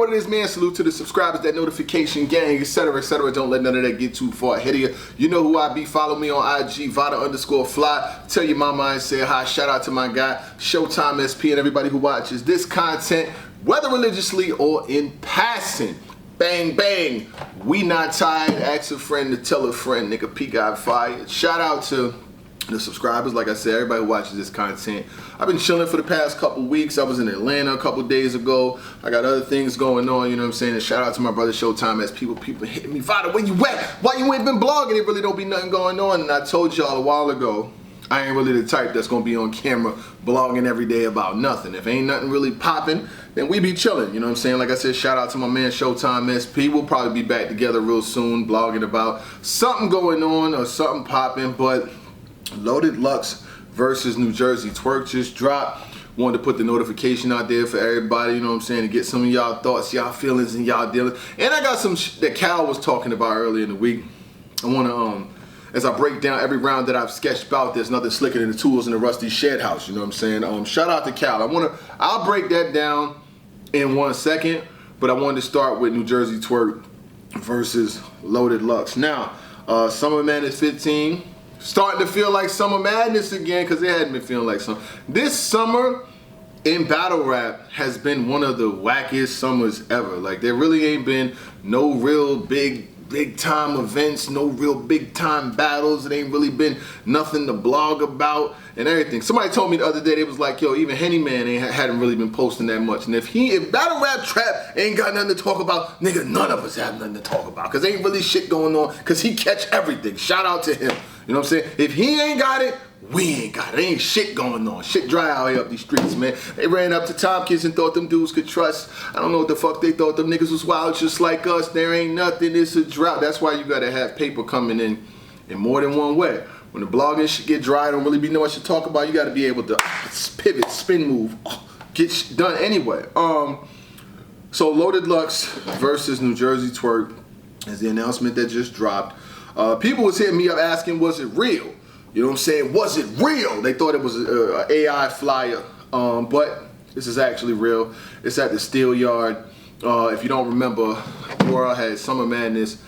what it is, man. Salute to the subscribers, that notification gang, etc., etc. Don't let none of that get too far ahead of you. You know who I be. Follow me on IG, Vada_fly. Tell your mama I said hi. Shout out to my guy, Showtime SP, and everybody who watches this content, whether religiously or in passing. Bang, bang. We not tired. Ask a friend to tell a friend. Nigga P got fired. Shout out to the subscribers, like I said, everybody who watches this content. I've been chilling for the past couple weeks. I was in Atlanta a couple days ago. I got other things going on, you know what I'm saying? And shout out to my brother Showtime as people hitting me, Vada, where you at? Why you ain't been blogging? It really don't be nothing going on. And I told y'all a while ago, I ain't really the type that's gonna be on camera blogging every day about nothing. If ain't nothing really popping, then we be chilling, you know what I'm saying? Like I said, shout out to my man Showtime SP. We'll probably be back together real soon, blogging about something going on or something popping, but Loaded Lux versus New Jerzey Twork just dropped. Wanted to put the notification out there for everybody, you know what I'm saying, to get some of y'all thoughts, y'all feelings, and y'all dealings. And I got some that Cal was talking about earlier in the week. I want to, as I break down every round that I've sketched about, there's nothing slicker than the tools in the rusty shed house, you know what I'm saying? Shout out to Cal. I'll break that down in 1 second, but I wanted to start with New Jerzey Twork versus Loaded Lux. Now, Summer Madness 15. Starting to feel like Summer Madness again, because it hadn't been feeling like summer. This summer in battle rap has been one of the wackiest summers ever. Like, there really ain't been no real big time events, no real big time battles. It ain't really been nothing to blog about and everything. Somebody told me the other day, they was like, yo, even Henny Man hadn't really been posting that much. And if battle rap trap ain't got nothing to talk about, nigga, none of us have nothing to talk about, because ain't really shit going on, because he catch everything. Shout out to him. You know what I'm saying? If he ain't got it, we ain't got it. Ain't shit going on. Shit dry out here up these streets, man. They ran up to Tompkins and thought them dudes could trust. I don't know what the fuck they thought. Them niggas was wild just like us. There ain't nothing. It's a drought. That's why you gotta have paper coming in more than one way. When the blogging shit get dry, don't really be know what you talk about. You gotta be able to pivot, spin move, get done anyway. So Loaded Lux versus New Jerzey Twork is the announcement that just dropped. People was hitting me up asking, was it real? You know what I'm saying? Was it real? They thought it was an AI flyer, but this is actually real. It's at the Steel Yard. If you don't remember, World had Summer Madness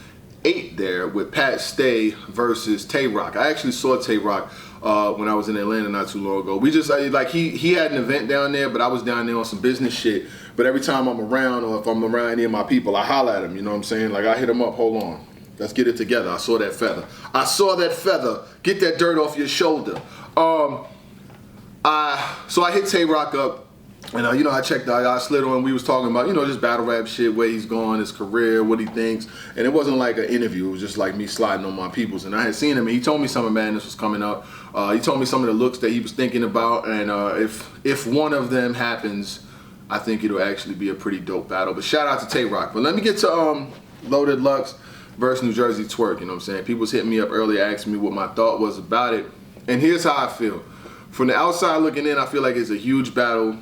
8 there with Pat Stay versus Tay Rock. I actually saw Tay Rock when I was in Atlanta not too long ago. We just, like, he had an event down there, but I was down there on some business shit. But every time I'm around, or if I'm around any of my people, I holler at him, you know what I'm saying? Like, I hit him up, hold on. Let's get it together. I saw that feather. I saw that feather. Get that dirt off your shoulder. So I hit Tay Rock up, and you know, I checked out. I slid on. We was talking about, you know, just battle rap shit, where he's going, his career, what he thinks, and it wasn't like an interview. It was just like me sliding on my peoples. And I had seen him, and he told me Summer Madness was coming up. He told me some of the looks that he was thinking about, and if one of them happens, I think it'll actually be a pretty dope battle. But shout out to Tay Rock. But let me get to Loaded Lux versus New Jerzey Twork, you know what I'm saying? People was hitting me up earlier asking me what my thought was about it. And here's how I feel. From the outside looking in, I feel like it's a huge battle.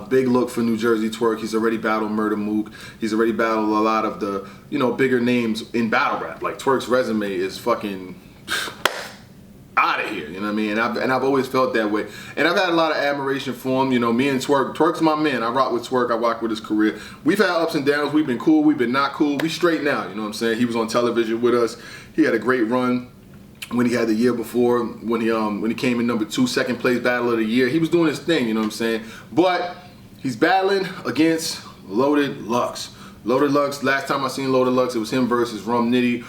Big look for New Jerzey Twork. He's already battled Murder Mook. He's already battled a lot of the, you know, bigger names in battle rap. Like, Twork's resume is fucking out of here, you know what I mean? And I've always felt that way. And I've had a lot of admiration for him. You know, me and Twork's my man. I rock with Twork. I rock with his career. We've had ups and downs. We've been cool. We've been not cool. We straight now, you know what I'm saying? He was on television with us. He had a great run when he had the year before, when he came in number 2, second place battle of the year. He was doing his thing, you know what I'm saying? But he's battling against Loaded Lux. Loaded Lux, last time I seen Loaded Lux, it was him versus Rum Nitty.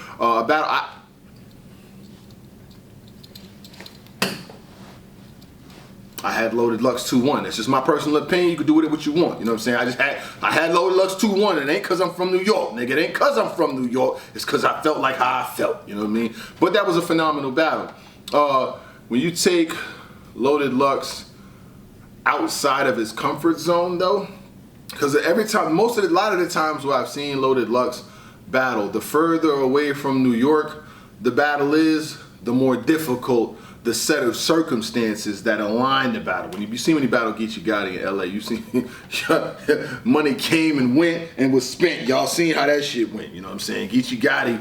I had Loaded Lux 2-1. That's just my personal opinion. You can do with it what you want. You know what I'm saying? I had Loaded Lux 2-1. It ain't because I'm from New York, nigga. It ain't because I'm from New York. It's because I felt like how I felt. You know what I mean? But that was a phenomenal battle. When you take Loaded Lux outside of his comfort zone, though, because every time, a lot of the times where I've seen Loaded Lux battle, the further away from New York the battle is, the more difficult the set of circumstances that align the battle. When you see when he battled Geechee Gotti in LA, you see money came and went and was spent. Y'all seen how that shit went, you know what I'm saying? Geechee Gotti,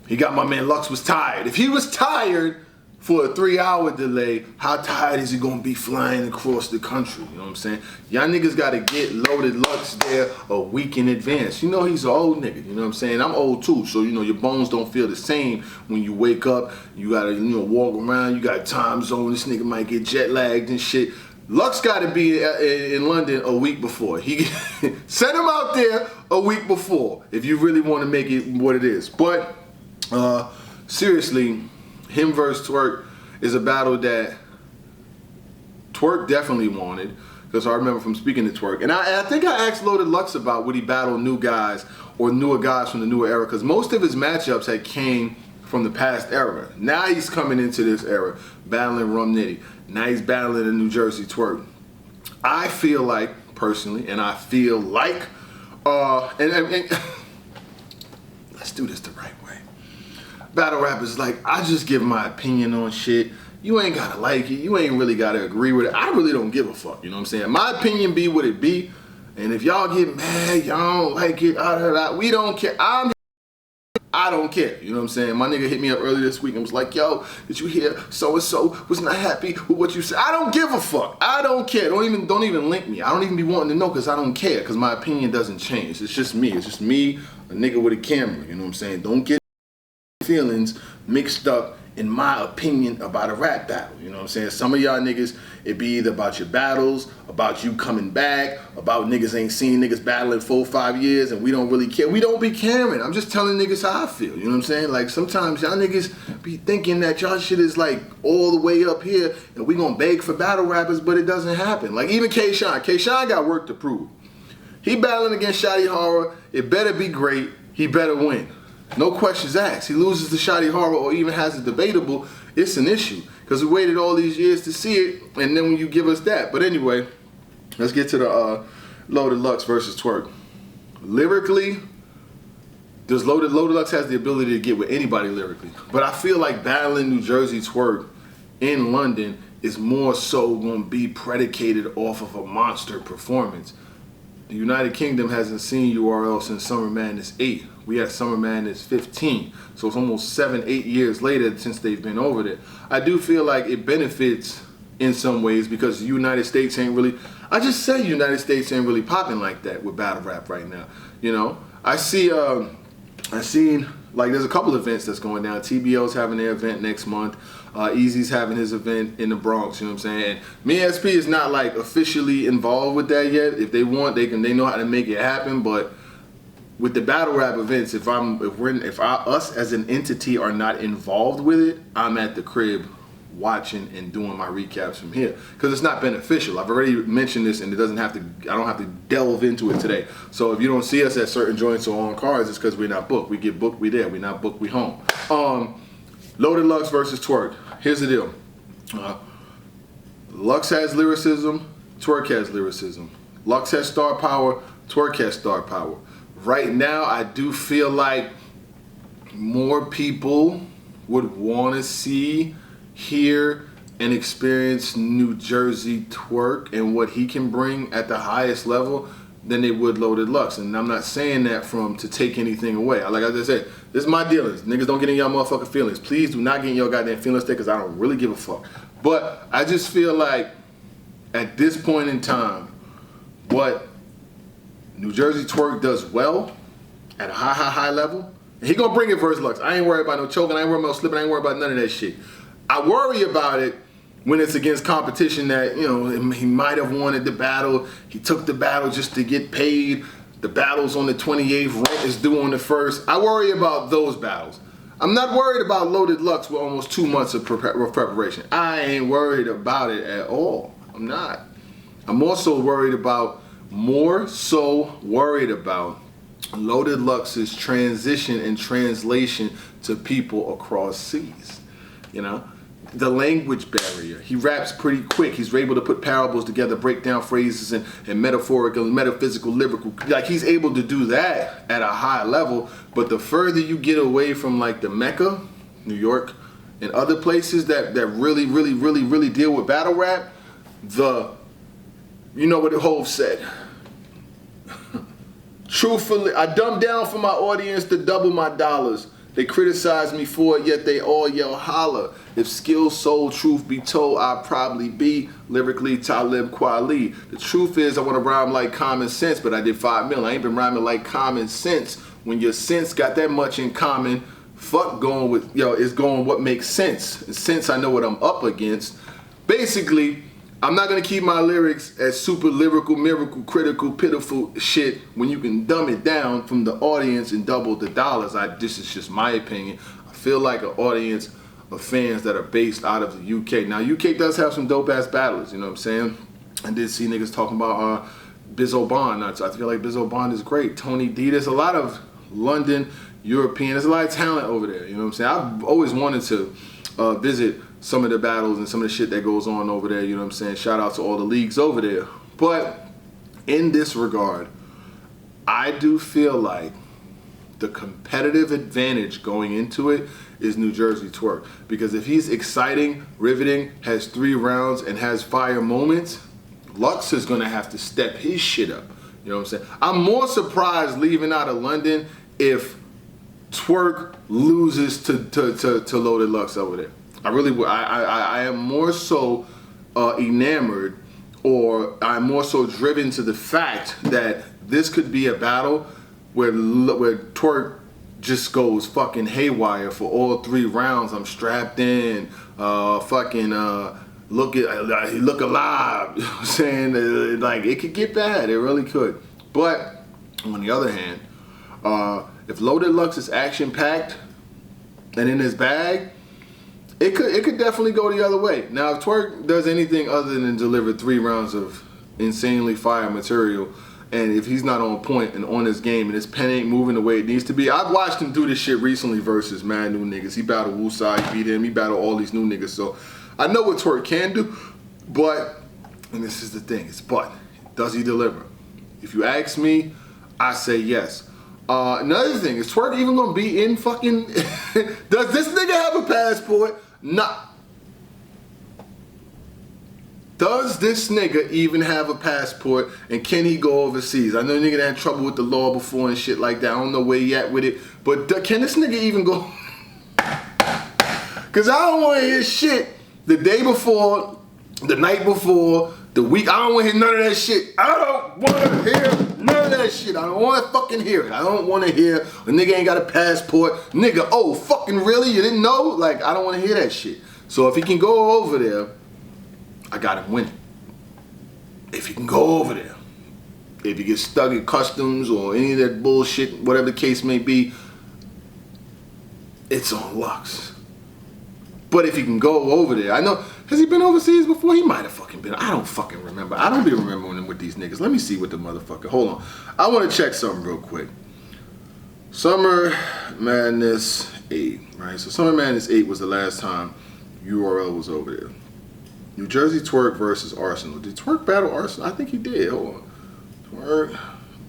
he got my man Lux was tired. If he was tired, for a 3-hour delay, how tired is he gonna be flying across the country? You know what I'm saying? Y'all niggas gotta get Loaded Lux there a week in advance. You know he's an old nigga, you know what I'm saying? I'm old too, so you know your bones don't feel the same when you wake up. You gotta, you know, walk around, you got time zone, this nigga might get jet lagged and shit. Lux gotta be in London a week before. He send him out there a week before if you really wanna make it what it is. But seriously, him versus Twork is a battle that Twork definitely wanted, because I remember from speaking to Twork. And I think I asked Loaded Lux about would he battle new guys or newer guys from the newer era, because most of his matchups had came from the past era. Now he's coming into this era, battling Rum Nitty. Now he's battling the New Jersey Twork. I feel like, personally, and I feel like, and let's do this the right way. Battle rappers, like, I just give my opinion on shit. You ain't gotta like it. You ain't really gotta agree with it. I really don't give a fuck, you know what I'm saying? My opinion be what it be. And if y'all get mad, y'all don't like it, we don't care. I don't care, you know what I'm saying? My nigga hit me up earlier this week and was like, yo, did you hear so-and-so was not happy with what you said? I don't give a fuck. I don't care. Don't even link me. I don't even be wanting to know, because I don't care, because my opinion doesn't change. It's just me. It's just me, a nigga with a camera, you know what I'm saying? Don't get feelings mixed up in my opinion about a rap battle. You know what I'm saying? Some of y'all niggas, it be either about your battles, about you coming back, about niggas ain't seen niggas battling 4-5 years and we don't really care. We don't be caring. I'm just telling niggas how I feel. You know what I'm saying? Like, sometimes y'all niggas be thinking that y'all shit is like all the way up here and we gonna beg for battle rappers, but it doesn't happen. Like, even K-Shine. K-Shine got work to prove. He battling against Shotty Horror. It better be great. He better win. No questions asked. He loses to Shotty Horror or even has it debatable, it's an issue. Because we waited all these years to see it, and then when you give us that. But anyway, let's get to the Loaded Lux versus Twork. Lyrically, Loaded Lux has the ability to get with anybody lyrically. But I feel like battling New Jersey Twork in London is more so going to be predicated off of a monster performance. The United Kingdom hasn't seen URL since Summer Madness 8. We had Summer Madness 15. So it's almost 7-8 years later since they've been over there. I do feel like it benefits in some ways, because the United States ain't really, I just say United States ain't really popping like that with battle rap right now. You know, I seen like there's a couple events that's going down. TBO's having their event next month. Easy's having his event in the Bronx, you know what I'm saying? And me and SP is not like officially involved with that yet. If they want, they know how to make it happen. But with the battle rap events, if us as an entity are not involved with it, I'm at the crib watching and doing my recaps from here, because it's not beneficial. I've already mentioned this, and I don't have to delve into it today. So if you don't see us at certain joints or on cars, it's because we're not booked. We get booked, we there. We're not booked, we home. Loaded Lux versus Twork. Here's the deal. Lux has lyricism, Twork has lyricism. Lux has star power, Twork has star power. Right now, I do feel like more people would want to see, hear, and experience New Jersey Twork and what he can bring at the highest level than they would Loaded Lux. And I'm not saying that to take anything away. Like I said, this is my dealings. Niggas don't get in y'all motherfucking feelings. Please do not get in your goddamn feelings there, because I don't really give a fuck. But I just feel like at this point in time, what New Jersey Twork does well at a high level, and he gonna bring it versus Lux. I ain't worried about no choking, I ain't worried about slipping, I ain't worried about none of that shit. I worry about it when it's against competition that, you know, he might have wanted the battle, he took the battle just to get paid, the battle's on the 28th, rent is due on the 1st. I worry about those battles. I'm not worried about Loaded Lux with almost 2 months of preparation. I ain't worried about it at all. I'm not. I'm also worried about Loaded Lux's transition and translation to people across seas. You know, the language barrier. He raps pretty quick. He's able to put parables together, break down phrases and metaphorical, metaphysical, lyrical. Like, he's able to do that at a high level. But the further you get away from like the Mecca, New York, and other places that really deal with battle rap, you know what the Hov said. Truthfully, I dumbed down for my audience to double my dollars. They criticize me for it, yet they all yell holla. If skill, soul, truth be told, I'd probably be lyrically Talib Kweli. The truth is, I want to rhyme like common sense, but I did 5 mil. I ain't been rhyming like common sense. When your sense got that much in common, fuck going with, it's going what makes sense. And since I know what I'm up against, basically, I'm not going to keep my lyrics as super lyrical, miracle, critical, pitiful shit when you can dumb it down from the audience and double the dollars. This is just my opinion. I feel like an audience of fans that are based out of the UK. Now, UK does have some dope-ass battlers, you know what I'm saying? I did see niggas talking about Bizzo Bond. I feel like Bizzo Bond is great. Tony D. There's a lot of London, European. There's a lot of talent over there, you know what I'm saying? I've always wanted to visit some of the battles and some of the shit that goes on over there, you know what I'm saying? Shout out to all the leagues over there. But in this regard, I do feel like the competitive advantage going into it is New Jerzey Twork. Because if he's exciting, riveting, has 3 rounds, and has fire moments, Lux is gonna have to step his shit up. You know what I'm saying? I'm more surprised leaving out of London if Twork loses to Loaded Lux over there. I really would. I am more so enamored, or I'm more so driven to the fact that this could be a battle where Twork just goes fucking haywire for all 3 rounds. I'm strapped in, look alive. You know what I'm saying? Like, it could get bad. It really could. But on the other hand, if Loaded Lux is action packed and in his bag, it could definitely go the other way. Now, if Twork does anything other than deliver 3 rounds of insanely fire material, and if he's not on point and on his game and his pen ain't moving the way it needs to be, I've watched him do this shit recently versus mad new niggas. He battled Woosai, he beat him, he battled all these new niggas. So I know what Twork can do, but, and this is the thing, it's but, does he deliver? If you ask me, I say yes. Another thing, is Twork even gonna be in fucking, does this nigga have a passport? Nah. Does this nigga even have a passport, and can he go overseas? I know nigga that had trouble with the law before and shit like that. I don't know where he at with it, but can this nigga even go? Cause I don't wanna hear shit the day before, the night before, the week. I don't wanna hear none of that shit. I don't wanna hear none of that shit. I don't wanna fucking hear it. I don't wanna hear a nigga ain't got a passport. Nigga, oh, fucking really? You didn't know? Like, I don't wanna hear that shit. So if he can go over there, I got him winning. If he can go over there. If he gets stuck at customs or any of that bullshit, whatever the case may be, it's on Lux. But if he can go over there, I know, has he been overseas before? He might have fucking been. I don't fucking remember. I don't be remembering him with these niggas. Let me see what the motherfucker, hold on. I want to check something real quick. Summer Madness 8, right? So Summer Madness 8 was the last time URL was over there. New Jerzey Twork versus Arsenal. Did Twork battle Arsenal? I think he did. Hold on. Twork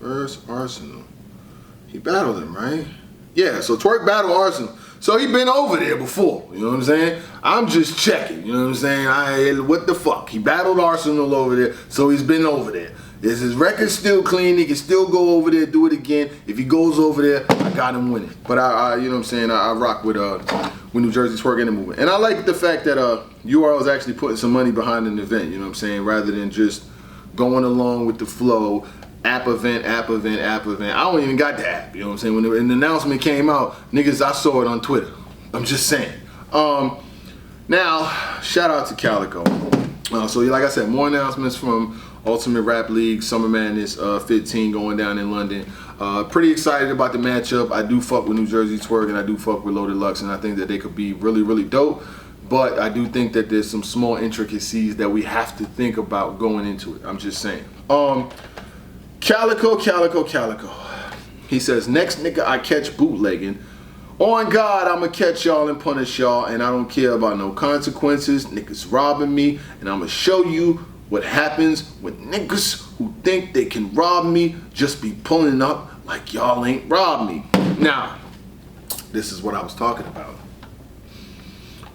versus Arsenal. He battled him, right? Yeah, so Twork battled Arsenal. So he been over there before, you know what I'm saying? I'm just checking, you know what I'm saying? What the fuck? He battled Arsenal over there, so he's been over there. Is his record still clean? He can still go over there, do it again. If he goes over there, I got him winning. But I you know what I'm saying? I rock with New Jerzey Twork in the movement. And I like the fact that URL is actually putting some money behind an event, you know what I'm saying? Rather than just going along with the flow. App event. I don't even got the app, you know what I'm saying? When the announcement came out, niggas, I saw it on Twitter. I'm just saying. Now, shout out to Calico. So like I said, more announcements from Ultimate Rap League, Summer Madness 15 going down in London. Pretty excited about the matchup. I do fuck with New Jerzey Twork and I do fuck with Loaded Lux, and I think that they could be really, really dope. But I do think that there's some small intricacies that we have to think about going into it. I'm just saying. Calico. He says, next nigga I catch bootlegging. On God, I'ma catch y'all and punish y'all, and I don't care about no consequences. Niggas robbing me, and I'ma show you what happens when niggas who think they can rob me just be pulling up like y'all ain't robbed me. Now, this is what I was talking about.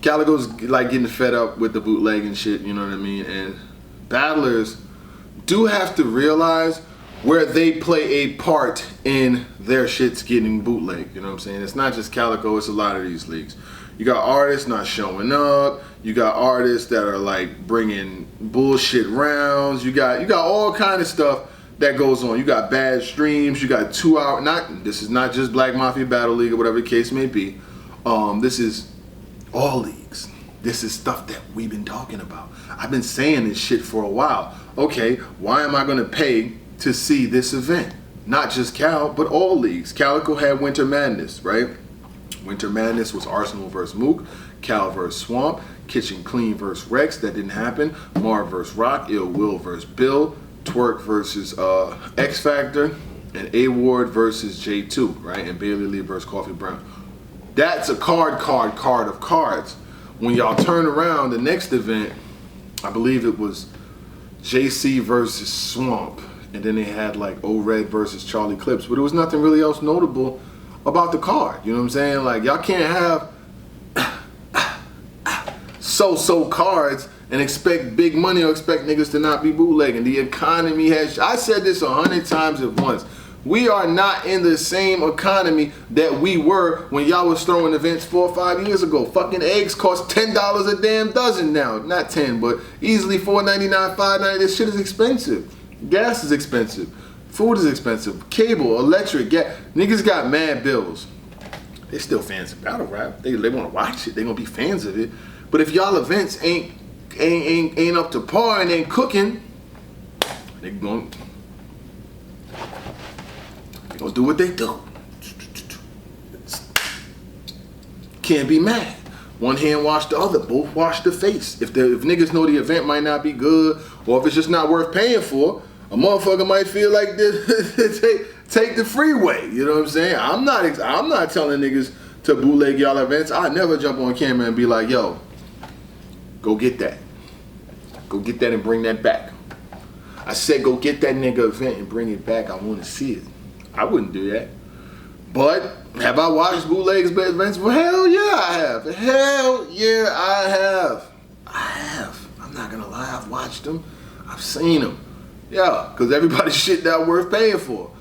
Calico's like getting fed up with the bootlegging shit, you know what I mean? And battlers do have to realize where they play a part in their shit's getting bootlegged. You know what I'm saying? It's not just Calico, it's a lot of these leagues. You got artists not showing up. You got artists that are like bringing bullshit rounds. You got all kind of stuff that goes on. You got bad streams. You got 2 hour. This is not just Black Mafia Battle League or whatever the case may be. This is all leagues. This is stuff that we've been talking about. I've been saying this shit for a while. Okay, why am I gonna pay to see this event? Not just Cal, but all leagues. Calico had Winter Madness, right? Winter Madness was Arsenal versus Mook, Cal versus Swamp, Kitchen Clean versus Rex. That didn't happen. Marv versus Rock, Ill Will versus Bill, Twork versus X Factor, and A Ward versus J2, right? And Bailey Lee versus Coffee Brown. That's a card of cards. When y'all turn around, the next event, I believe it was JC versus Swamp, and then they had like O-Red versus Charlie Clips, but there was nothing really else notable about the card. You know what I'm saying? Like, y'all can't have so-so cards and expect big money or expect niggas to not be bootlegging. The economy has, I said this 100 times at once, we are not in the same economy that we were when y'all was throwing events 4 or 5 years ago. Fucking eggs cost $10 a damn dozen now. Not 10, but easily $4.99, $5.99. This shit is expensive. Gas is expensive. Food is expensive. Cable, electric, gas. Niggas got mad bills. They still fans of battle rap. They want to watch it. They gonna be fans of it. But if y'all events ain't up to par and ain't cooking, they gonna do what they do. Can't be mad. One hand wash the other. Both wash the face. If niggas know the event might not be good, or if it's just not worth paying for, a motherfucker might feel like this, take the freeway. You know what I'm saying? I'm not telling niggas to bootleg y'all events. I never jump on camera and be like, yo, go get that. Go get that and bring that back. I said go get that nigga event and bring it back. I want to see it. I wouldn't do that. But have I watched bootlegs events? Well, hell yeah, I have. Hell yeah, I have. I have. I'm not gonna lie, I've watched them. I've seen them. Yeah, because everybody's shit not worth paying for.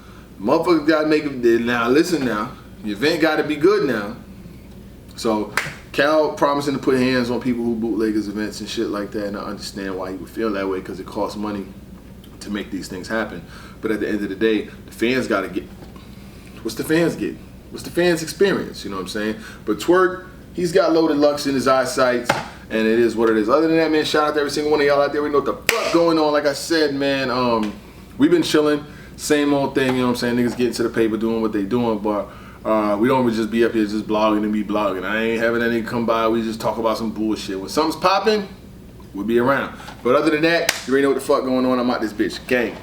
Motherfuckers gotta make them. Now listen now, the event gotta be good now. So Cal promising to put hands on people who bootleg his events and shit like that, and I understand why he would feel that way, because it costs money to make these things happen. But at the end of the day, the fans gotta get, what's the fans get? What's the fans experience? You know what I'm saying? But Twork, he's got loaded lucks in his eyesight, and it is what it is. Other than that, man, shout out to every single one of y'all out there. We know what the fuck going on. Like I said, man, we've been chilling. Same old thing, you know what I'm saying? Niggas getting to the paper, doing what they doing, but we don't just be up here just blogging and be blogging. I ain't having any come by. We just talk about some bullshit. When something's popping, we'll be around. But other than that, you already know what the fuck going on. I'm out this bitch. Gang.